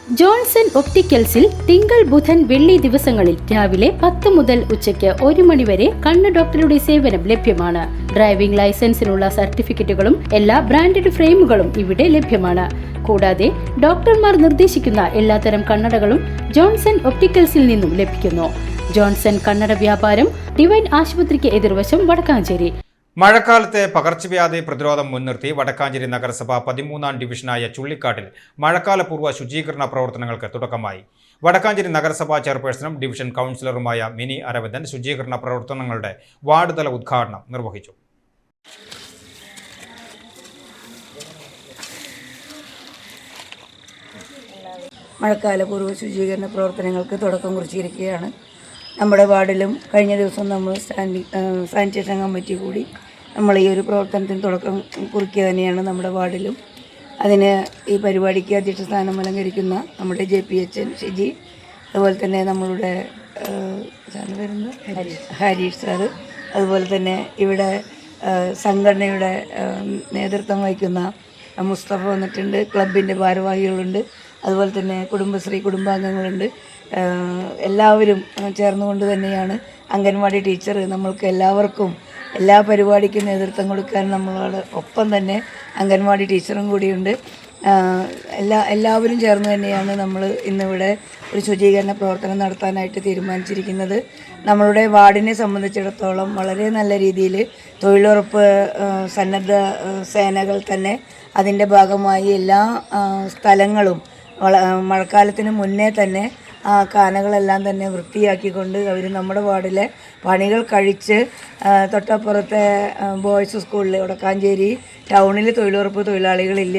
Johnson ഒപ്റ്റിക്കൽസിൽ തിങ്കൾ ബുധൻ വെള്ളി ദിവസങ്ങളിൽ രാവിലെ 10 മുതൽ ഉച്ചയ്ക്ക് 1 മണി വരെ കണ്ണ് ഡോക്ടറുടെ സേവനം ലഭ്യമാണ്. ഡ്രൈവിംഗ് ലൈസൻസിനുള്ള സർട്ടിഫിക്കറ്റുകളും എല്ലാ ബ്രാൻഡഡ് ഫ്രെയിമുകളും ഇവിടെ ലഭ്യമാണ്. കൂടാതെ ഡോക്ടർമാർ നിർദ്ദേശിക്കുന്ന എല്ലാത്തരം കണ്ണടകളും ജോൺസൺ ഒപ്റ്റിക്കൽസിൽ നിന്നും ലഭിക്കുന്നു. ജോൺസൺ കണ്ണട വ്യാപാരം ഡിവൈൻ ആശുപത്രിക്ക് എതിർവശം വടക്കാഞ്ചേരി. മഴക്കാലത്തെ പകർച്ചവ്യാധി പ്രതിരോധം മുൻനിർത്തി വടക്കാഞ്ചേരി നഗരസഭ 13ാം ഡിവിഷനായ ചുള്ളിക്കാട്ടിൽ മഴക്കാലപൂർവ്വ ശുചീകരണ പ്രവർത്തനങ്ങൾക്ക് തുടക്കമായി. വടക്കാഞ്ചേരി നഗരസഭാ ചെയർപേഴ്സണും ഡിവിഷൻ കൗൺസിലറുമായ മിനി അരവിന്ദൻ ശുചീകരണ പ്രവർത്തനങ്ങളുടെ വാർഡ് തല ഉദ്ഘാടനം നിർവഹിച്ചു. മഴക്കാലപൂർവ്വ ശുചീകരണ പ്രവർത്തനങ്ങൾക്ക് തുടക്കം കുറിച്ചിരിക്കുകയാണ്. നമ്മുടെ വാർഡിലും കഴിഞ്ഞ ദിവസം നമ്മൾ സാനിറ്റേഷൻ കമ്മിറ്റി കൂടി നമ്മൾ ഈ ഒരു പ്രവർത്തനത്തിന് തുടക്കം കുറിക്കുക തന്നെയാണ് നമ്മുടെ വാർഡിലും. അതിന് ഈ പരിപാടിക്ക് അധ്യക്ഷ സ്ഥാനം അലങ്കരിക്കുന്ന നമ്മുടെ JPHN ഷിജി, അതുപോലെ തന്നെ നമ്മളുടെ ഹരീഷ് സാറ്, അതുപോലെ തന്നെ ഇവിടെ സംഘടനയുടെ നേതൃത്വം വഹിക്കുന്ന മുസ്തഫ വന്നിട്ടുണ്ട്, ക്ലബിൻ്റെ ഭാരവാഹികളുണ്ട്, അതുപോലെ തന്നെ കുടുംബശ്രീ കുടുംബാംഗങ്ങളുണ്ട്. എല്ലാവരും ചേർന്നുകൊണ്ട് തന്നെയാണ് അംഗൻവാടി ടീച്ചർ നമ്മൾക്ക് എല്ലാവർക്കും എല്ലാ പരിപാടിക്കും നേതൃത്വം കൊടുക്കാൻ നമ്മളോട് ഒപ്പം തന്നെ അംഗൻവാടി ടീച്ചറും കൂടിയുണ്ട്. എല്ലാവരും ചേർന്ന് തന്നെയാണ് നമ്മൾ ഇന്നിവിടെ ഒരു ശുചീകരണ പ്രവർത്തനം നടത്താനായിട്ട് തീരുമാനിച്ചിരിക്കുന്നത്. നമ്മളുടെ വാർഡിനെ സംബന്ധിച്ചിടത്തോളം വളരെ നല്ല രീതിയിൽ തൊഴിലുറപ്പ് സന്നദ്ധ സേനകൾ തന്നെ അതിൻ്റെ ഭാഗമായി എല്ലാ സ്ഥലങ്ങളും മഴക്കാലത്തിന് മുന്നേ തന്നെ കാനകളെല്ലാം തന്നെ വൃത്തിയാക്കിക്കൊണ്ട് അവർ നമ്മുടെ വാർഡിലെ പണികൾ കഴിച്ച് തൊട്ടപ്പുറത്തെ ബോയ്സ് സ്കൂളിൽ വടക്കാഞ്ചേരി ടൗണിൽ തൊഴിലുറപ്പ് തൊഴിലാളികളില്ല,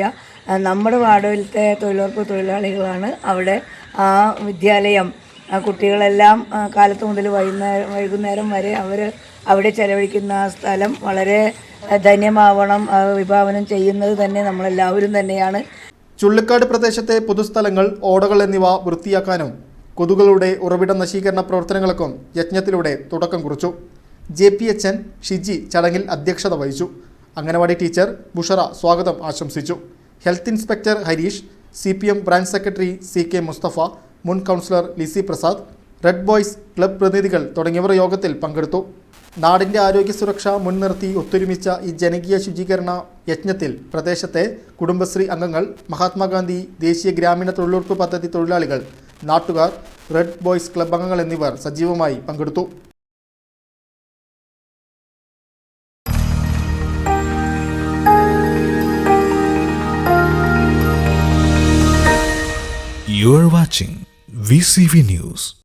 നമ്മുടെ വാർഡിലത്തെ തൊഴിലുറപ്പ് തൊഴിലാളികളാണ് അവിടെ ആ വിദ്യാലയം കുട്ടികളെല്ലാം കാലത്ത് മുതൽ വൈകുന്നേരം വരെ അവർ അവിടെ ചെലവഴിക്കുന്ന ആ സ്ഥലം വളരെ ധന്യമാവണം. വിഭാവനം ചെയ്യുന്നത് തന്നെ നമ്മളെല്ലാവരും തന്നെയാണ്. ചുള്ളിക്കാട് പ്രദേശത്തെ പൊതുസ്ഥലങ്ങൾ, ഓടകൾ എന്നിവ വൃത്തിയാക്കാനും കൊതുകുകളുടെ ഉറവിട നശീകരണ പ്രവർത്തനങ്ങൾക്കും യജ്ഞത്തിലൂടെ തുടക്കം കുറിച്ചു. JPHN ഷിജി ചടങ്ങിൽ അധ്യക്ഷത വഹിച്ചു. അംഗനവാടി ടീച്ചർ ബുഷറ സ്വാഗതം ആശംസിച്ചു. Health inspector Harish, CPM branch secretary CK Mustafa, മുൻ councillor Lissy Prasad, red boys club പ്രതിനിധികൾ തുടങ്ങിയവർ യോഗത്തിൽ പങ്കെടുത്തു. നാടിൻ്റെ ആരോഗ്യ സുരക്ഷ മുൻനിർത്തി ഒത്തൊരുമിച്ച ഈ ജനകീയ ശുചീകരണ യജ്ഞത്തിൽ പ്രദേശത്തെ കുടുംബശ്രീ അംഗങ്ങൾ, മഹാത്മാഗാന്ധി ദേശീയ ഗ്രാമീണ തൊഴിലുറപ്പ് പദ്ധതി തൊഴിലാളികൾ, നാട്ടുകാർ, റെഡ് ബോയ്സ് ക്ലബ് അംഗങ്ങൾ എന്നിവർ സജീവമായി പങ്കെടുത്തു. You are watching VCV News.